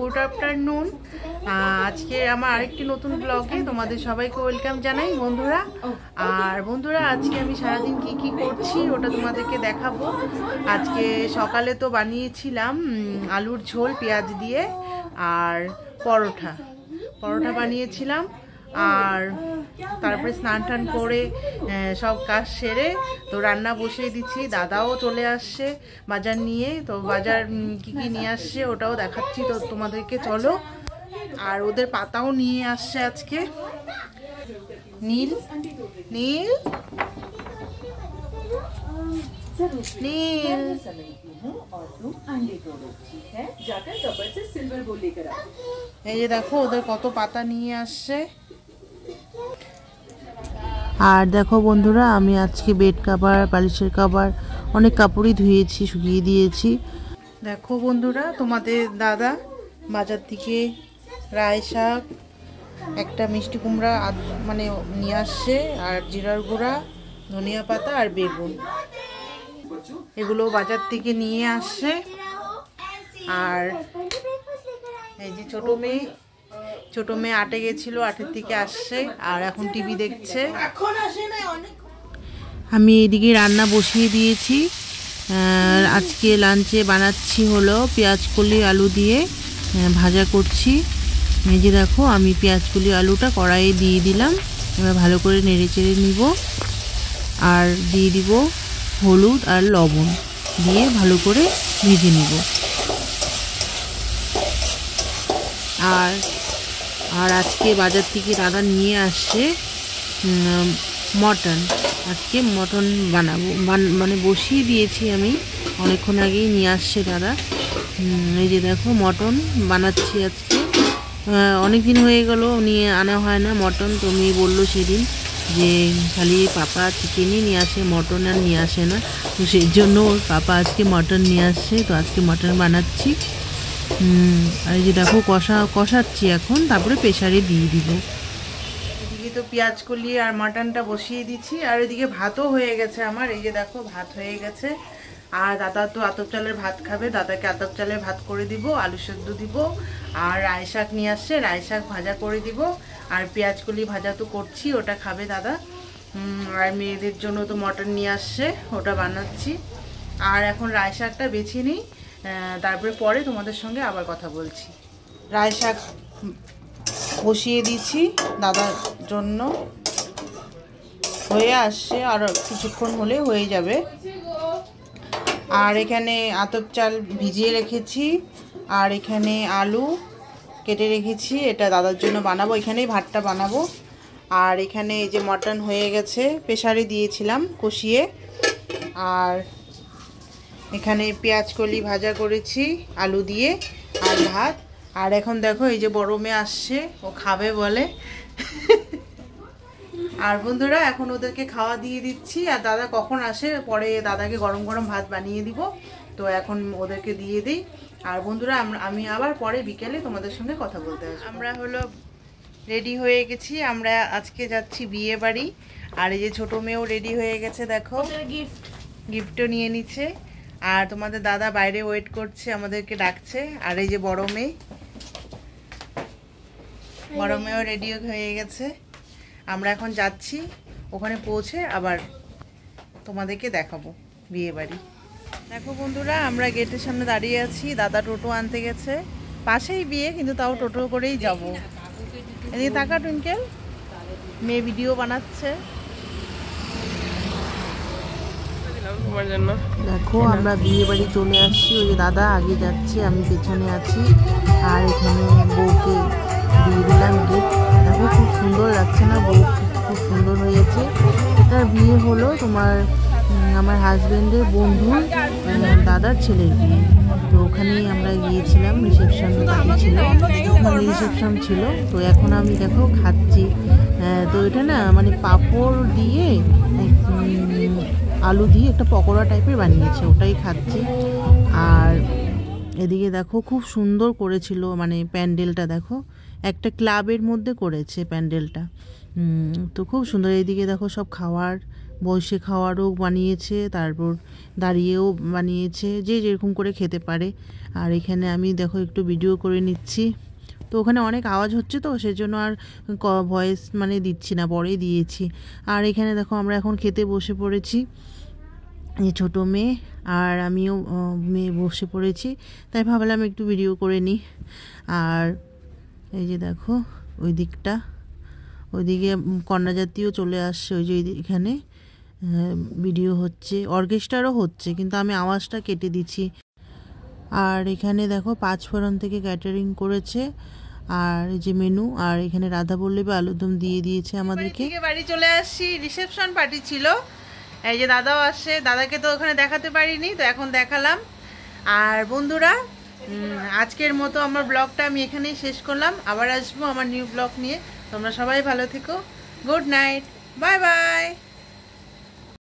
Good afternoon. আজকে আমার আরেকটি নতুন ব্লগে তোমাদের সবাইকে ওয়েলকাম জানাই বন্ধুরা। আর বন্ধুরা, আজকে আমি সারাদিন কি কি করছি ওটা তোমাদেরকে দেখাবো। আজকে সকালে তো বানিয়েছিলাম আলুর ঝোল পেঁয়াজ দিয়ে, আর পরোটা বানিয়েছিলাম। আর তারপরে স্নান টান করে সব কাজ সেরে তো রান্না বসিয়ে দিচ্ছি। দাদাও চলে আসছে বাজার নিয়ে, তো বাজার কি কি নিয়ে আসছে ওটাও দেখাচ্ছি তো তোমাদেরকে, চলো। আর ওদের পাতাও নিয়ে আসছে আজকে। নীল নীল নীল এই যে দেখো ওদের কত পাতা নিয়ে আসছে। আর দেখো বন্ধুরা, আমি আজকে বেড কাভার, বালিশের কাভার, অনেক কাপড়ই ধুয়েছি, শুকিয়ে দিয়েছি। দেখো বন্ধুরা, তোমাদের দাদা বাজার থেকে রায় শাক, একটা মিষ্টি কুমড়া মানে নিয়ে আসছে, আর জিরার গুঁড়া, ধনিয়া পাতা আর বেগুন, এগুলো বাজার থেকে নিয়ে আসছে। আর এই যে ছোট মেয়ে আটে গেছিল, আটের থেকে আসছে আর এখন টিভি দেখছে। আমি এদিকে রান্না বসিয়ে দিয়েছি। আজকে লাঞ্চে বানাচ্ছি হলো পেঁয়াজ কলি আলু দিয়ে ভাজা করছি। এই যে দেখো, আমি পেঁয়াজ কলি আলুটা কড়াইয়ে দিয়ে দিলাম। এবার ভালো করে নেড়ে চেড়ে নিব, আর দিয়ে দিব হলুদ আর লবণ দিয়ে ভালো করে ভেজে নিব। আর আজকে বাজার থেকে দাদা নিয়ে আসছে মটন। আজকে মটন বানাবো, মানে বসিয়ে দিয়েছি আমি, অনেকক্ষণ আগেই নিয়ে আসছে দাদা। এই যে দেখো মটন বানাচ্ছি আজকে। অনেক দিন হয়ে গেল নিয়ে আনা হয় না মটন। তো মেয়ে বললো সেদিন যে খালি পাপা চিকেনই নিয়ে আসে, মটন আর নিয়ে আসে না। তো সেই জন্য ওর পাপা আজকে মটন নিয়ে আসছে, তো আজকে মটন বানাচ্ছি। আর এই যে দেখো কষাচ্ছি এখন, তারপরে প্রেসারে দিয়ে দিব। এদিকে তো পেঁয়াজ কলি আর মাটনটা বসিয়ে দিচ্ছি, আর এদিকে ভাতও হয়ে গেছে আমার। এই যে দেখো ভাত হয়ে গেছে। আর দাদা তো আতপ চালের ভাত খাবে, দাদাকে আতপ চালের ভাত করে দিব, আলু সেদ্ধ দিব। আর রায় শাক নিয়ে আসছে, রায় শাক ভাজা করে দিব। আর পেঁয়াজ কলি ভাজা তো করছি, ওটা খাবে দাদা। আর মেয়েদের জন্য তো মটন নিয়ে আসছে, ওটা বানাচ্ছি। আর এখন রায় শাকটা বেছে নিই, তারপরে পরে তোমাদের সঙ্গে আবার কথা বলছি। রায় শাক বসিয়ে দিচ্ছি দাদার জন্য, হয়ে আসছে, আর কিছুক্ষণ হলে হয়ে যাবে। আর এখানে আতপ চাল ভিজিয়ে রেখেছি, আর এখানে আলু কেটে রেখেছি, এটা দাদার জন্য বানাবো, এখানেই ভাতটা বানাবো। আর এখানে এই যে মটন হয়ে গেছে, প্রেসারে দিয়েছিলাম কষিয়ে। আর এখানে পেঁয়াজ কলি ভাজা করেছি আলু দিয়ে, আর ভাত। আর এখন দেখো এই যে বড় মেয়ে আসছে, ও খাবে বলে। আর বন্ধুরা, এখন ওদেরকে খাওয়া দিয়ে দিচ্ছি। আর দাদা কখন আসে, পরে দাদাকে গরম গরম ভাত বানিয়ে দিব, তো এখন ওদেরকে দিয়ে দিই। আর বন্ধুরা, আমি আবার পরে বিকেলে তোমাদের সঙ্গে কথা বলতে আসবো। আমরা হলো রেডি হয়ে গেছি, আমরা আজকে যাচ্ছি বিয়ে বাড়ি। আর এই যে ছোট মেয়েও রেডি হয়ে গেছে, দেখো গিফটও নিয়ে নিচ্ছে। আর তোমাদের দাদা বাইরে ওয়েট করছে, আমাদেরকে ডাকছে। আর এই যে বড় মেয়েও রেডি হয়ে গেছে। আমরা এখন যাচ্ছি, ওখানে পৌঁছে আবার তোমাদেরকে দেখাবো বিয়ে বাড়ি। দেখো বন্ধুরা, আমরা গেটের সামনে দাঁড়িয়ে আছি, দাদা টোটো আনতে গেছে। পাশেই বিয়ে, কিন্তু তাও টোটো করেই যাব। এদিকে তাকা টুইঙ্কেল, মেয়ে ভিডিও বানাচ্ছে। দেখো আমরা বিয়ে বাড়ি চলে আসছি, ওই যে দাদা আগে যাচ্ছে, আমি পেছনে আছি। আর এখানে বউকে দিয়ে দিলাম গিফট। দেখো খুব সুন্দর লাগছে না, বউ খুব সুন্দর হয়েছে। এটার বিয়ে হলো আমার হাজবেন্ডের বন্ধু দাদার ছেলের বিয়ে। তো ওখানেই আমরা গিয়েছিলাম, রিসেপশন ছিল, ওখানে রিসেপশন ছিল। তো এখন আমি দেখো খাচ্ছি। তো এটা না মানে পাঁপড় দিয়ে আলু দিয়ে একটা পকোড়া টাইপের বানিয়েছে, ওটাই খাচ্ছি। আর এদিকে দেখো খুব সুন্দর করেছিল, মানে প্যান্ডেলটা দেখো, একটা ক্লাবের মধ্যে করেছে প্যান্ডেলটা, তো খুব সুন্দর। এইদিকে দেখো সব খাওয়ার বসে খাওয়ারও বানিয়েছে, তারপর দাঁড়িয়েও বানিয়েছে, যে যেরকম করে খেতে পারে। আর এখানে আমি দেখো একটু ভিডিও করে নিচ্ছি। তো ওখানে অনেক আওয়াজ হচ্ছে, তো সেজন্য আর ভয়েস মানে দিচ্ছি না, পরেই দিয়েছি। আর এখানে দেখো আমরা এখন খেতে বসে পড়েছি, এই ছোটো মেয়ে আর আমিও মেয়ে বসে পড়েছি, তাই ভাবলাম একটু ভিডিও করে নিই। আর এই যে দেখো ওই দিকটা, ওইদিকে কন্যাজাতিও চলে আসছে, ওই যে এখানে ভিডিও হচ্ছে, অর্কেস্ট্রারও হচ্ছে, কিন্তু আমি আওয়াজটা কেটে দিচ্ছি। আর এখানে দেখো 5 ফোড়ন থেকে ক্যাটারিং করেছে, আর এই যে মেনু, আর এখানে রাধাবল্লভী আলুরদম দিয়ে দিয়েছে আমাদেরকে। বাড়ি চলে আসছি, রিসেপশন পার্টি ছিল, এই যে দাদাও আসছে, দাদাকে তো ওখানে দেখাতে পারিনি, তো এখন দেখালাম। আর বন্ধুরা, আজকের মতো আমার ব্লগটা আমি এখানেই শেষ করলাম, আবার আসবো আমার নিউ ব্লগ নিয়ে। তোমরা সবাই ভালো থেকো, গুড নাইট, বাই বাই।